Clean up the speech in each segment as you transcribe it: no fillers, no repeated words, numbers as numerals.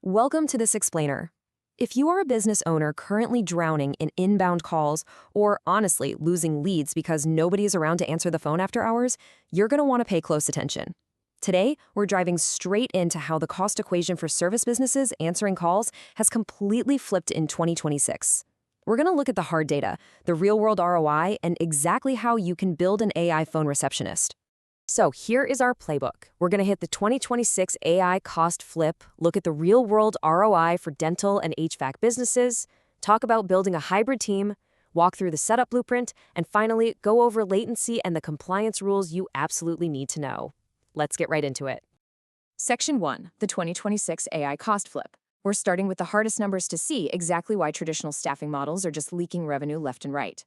Welcome to this explainer. If you are a business owner currently drowning in inbound calls or honestly losing leads because nobody is around to answer the phone after hours, you're going to want to pay close attention. Today, we're driving straight into how the cost equation for service businesses answering calls has completely flipped in 2026. We're going to look at the hard data, the real-world ROI, and exactly how you can build an AI phone receptionist. So here is our playbook. We're going to hit the 2026 AI cost flip, look at the real-world ROI for dental and HVAC businesses, talk about building a hybrid team, walk through the setup blueprint, and finally, go over latency and the compliance rules you absolutely need to know. Let's get right into it. Section 1, the 2026 AI cost flip. We're starting with the hardest numbers to see exactly why traditional staffing models are just leaking revenue left and right.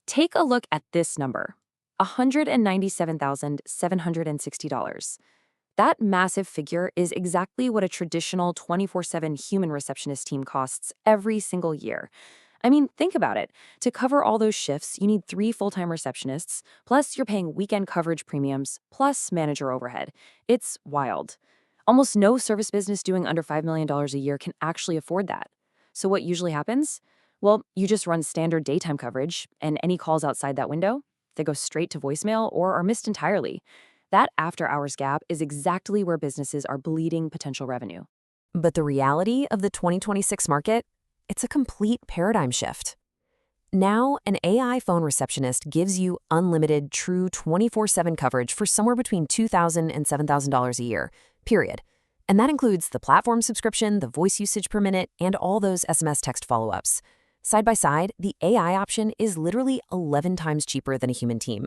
Take a look at this number. $197,760. That massive figure is exactly what a traditional 24/7 human receptionist team costs every single year. I mean, think about it. To cover all those shifts, you need 3 full-time receptionists, plus you're paying weekend coverage premiums, plus manager overhead. It's wild. Almost no service business doing under $5 million a year can actually afford that. So what usually happens? Well, you just run standard daytime coverage, and any calls outside that window, they go straight to voicemail or are missed entirely. That after-hours gap is exactly where businesses are bleeding potential revenue. But the reality of the 2026 market? It's a complete paradigm shift. Now, an AI phone receptionist gives you unlimited, true 24/7 coverage for somewhere between $2,000 and $7,000 a year, period. And that includes the platform subscription, the voice usage per minute, and all those SMS text follow-ups. Side by side, the AI option is literally 11 times cheaper than a human team.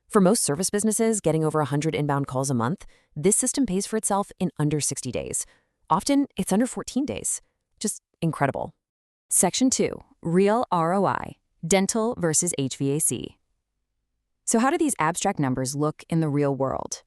For most service businesses getting over 100 inbound calls a month, this system pays for itself in under 60 days. Often, it's under 14 days. Just incredible. Section 2, Real ROI, Dental versus HVAC. So how do these abstract numbers look in the real world?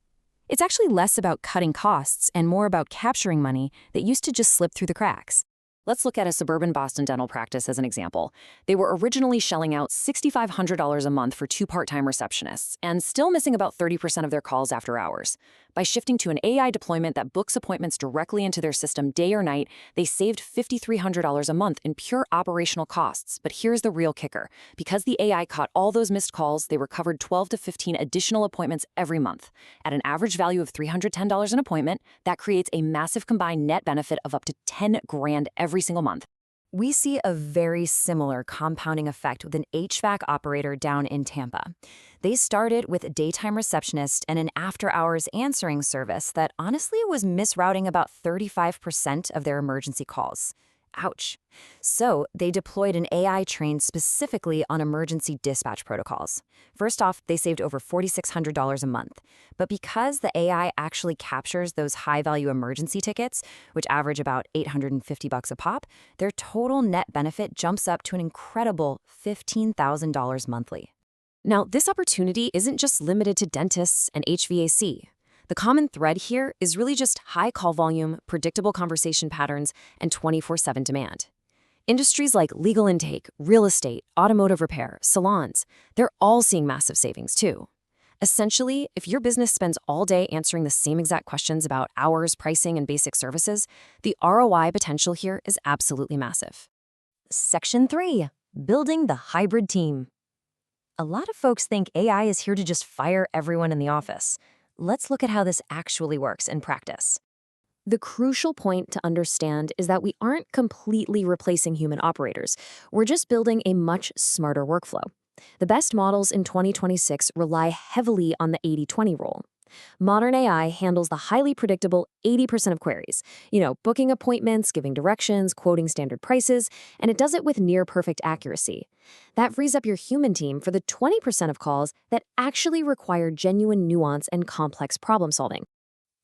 It's actually less about cutting costs and more about capturing money that used to just slip through the cracks. Let's look at a suburban Boston dental practice as an example. They were originally shelling out $6,500 a month for 2 part-time receptionists and still missing about 30% of their calls after hours. By shifting to an AI deployment that books appointments directly into their system day or night, they saved $5,300 a month in pure operational costs. But here's the real kicker. Because the AI caught all those missed calls, they recovered 12 to 15 additional appointments every month. At an average value of $310 an appointment, that creates a massive combined net benefit of up to $10,000 every single month. We see a very similar compounding effect with an HVAC operator down in Tampa. They started with a daytime receptionist and an after-hours answering service that honestly was misrouting about 35% of their emergency calls. Ouch. So they deployed an AI trained specifically on emergency dispatch protocols. First off, they saved over $4,600 a month. But because the AI actually captures those high-value emergency tickets, which average about $850 a pop, their total net benefit jumps up to an incredible $15,000 monthly. Now, this opportunity isn't just limited to dentists and HVAC. The common thread here is really just high call volume, predictable conversation patterns, and 24/7 demand. Industries like legal intake, real estate, automotive repair, salons, they're all seeing massive savings too. Essentially, if your business spends all day answering the same exact questions about hours, pricing, and basic services, the ROI potential here is absolutely massive. Section 3, Building the Hybrid Team. A lot of folks think AI is here to just fire everyone in the office. Let's look at how this actually works in practice. The crucial point to understand is that we aren't completely replacing human operators. We're just building a much smarter workflow. The best models in 2026 rely heavily on the 80/20 rule. Modern AI handles the highly predictable 80% of queries, booking appointments, giving directions, quoting standard prices, and it does it with near-perfect accuracy. That frees up your human team for the 20% of calls that actually require genuine nuance and complex problem-solving.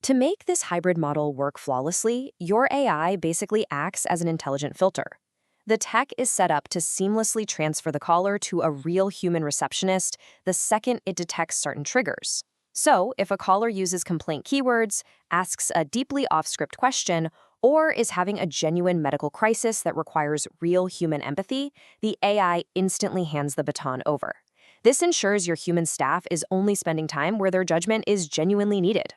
To make this hybrid model work flawlessly, your AI basically acts as an intelligent filter. The tech is set up to seamlessly transfer the caller to a real human receptionist the second it detects certain triggers. So, if a caller uses complaint keywords, asks a deeply off-script question, or is having a genuine medical crisis that requires real human empathy, the AI instantly hands the baton over. This ensures your human staff is only spending time where their judgment is genuinely needed.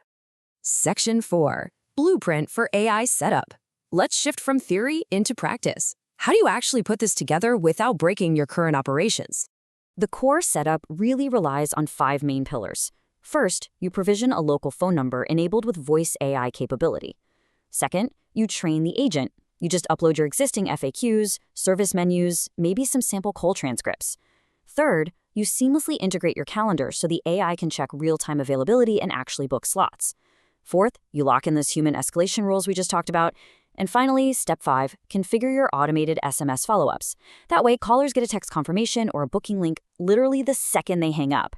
Section 4, Blueprint for AI Setup. Let's shift from theory into practice. How do you actually put this together without breaking your current operations? The core setup really relies on 5 main pillars. First, you provision a local phone number enabled with voice AI capability. Second, you train the agent. You just upload your existing FAQs, service menus, maybe some sample call transcripts. Third, you seamlessly integrate your calendar so the AI can check real-time availability and actually book slots. Fourth, you lock in those human escalation rules we just talked about. And finally, step 5, configure your automated SMS follow-ups. That way, callers get a text confirmation or a booking link literally the second they hang up.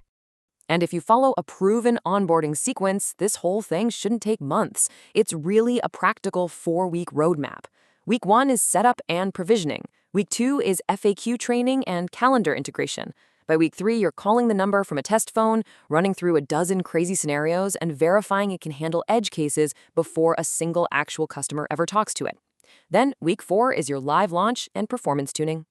And if you follow a proven onboarding sequence, this whole thing shouldn't take months. It's really a practical 4-week roadmap. Week 1 is setup and provisioning. Week 2 is FAQ training and calendar integration. By week 3, you're calling the number from a test phone, running through a dozen crazy scenarios, and verifying it can handle edge cases before a single actual customer ever talks to it. Then, week 4 is your live launch and performance tuning.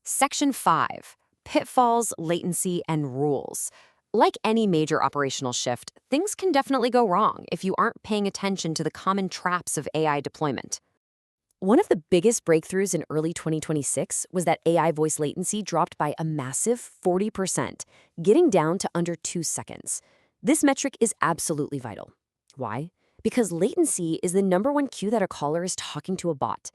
Section 5. Pitfalls, latency, and rules. Like any major operational shift, things can definitely go wrong if you aren't paying attention to the common traps of AI deployment. One of the biggest breakthroughs in early 2026 was that AI voice latency dropped by a massive 40%, getting down to under 2 seconds. This metric is absolutely vital. Why? Because latency is the #1 cue that a caller is talking to a bot.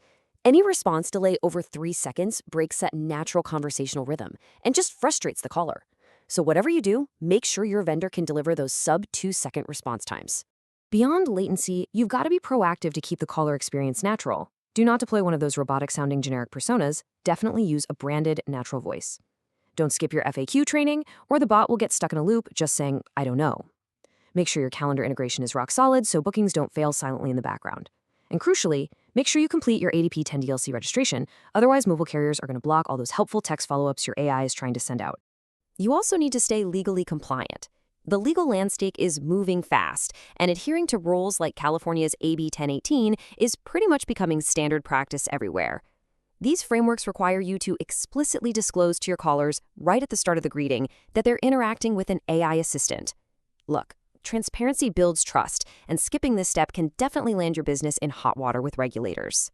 Any response delay over 3 seconds breaks that natural conversational rhythm and just frustrates the caller. So whatever you do, make sure your vendor can deliver those sub-2-second response times. Beyond latency, you've got to be proactive to keep the caller experience natural. Do not deploy one of those robotic-sounding generic personas. Definitely use a branded, natural voice. Don't skip your FAQ training, or the bot will get stuck in a loop just saying, "I don't know." Make sure your calendar integration is rock solid so bookings don't fail silently in the background. And crucially, make sure you complete your ADP 10 DLC registration, otherwise mobile carriers are going to block all those helpful text follow-ups your AI is trying to send out. You also need to stay legally compliant. The legal landscape is moving fast, and adhering to rules like California's AB 1018 is pretty much becoming standard practice everywhere. These frameworks require you to explicitly disclose to your callers right at the start of the greeting that they're interacting with an AI assistant. Look, transparency builds trust, and skipping this step can definitely land your business in hot water with regulators.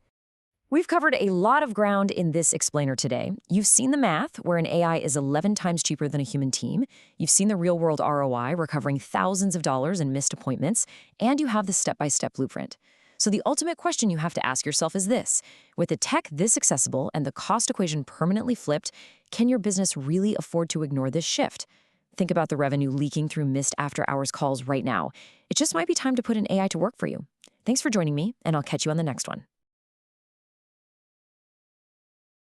We've covered a lot of ground in this explainer today. You've seen the math, where an AI is 11 times cheaper than a human team. You've seen the real-world ROI, recovering thousands of dollars in missed appointments, and you have the step-by-step blueprint. So the ultimate question you have to ask yourself is this: with the tech this accessible and the cost equation permanently flipped, can your business really afford to ignore this shift? Think about the revenue leaking through missed after-hours calls right now. It just might be time to put an AI to work for you. Thanks for joining me, and I'll catch you on the next one.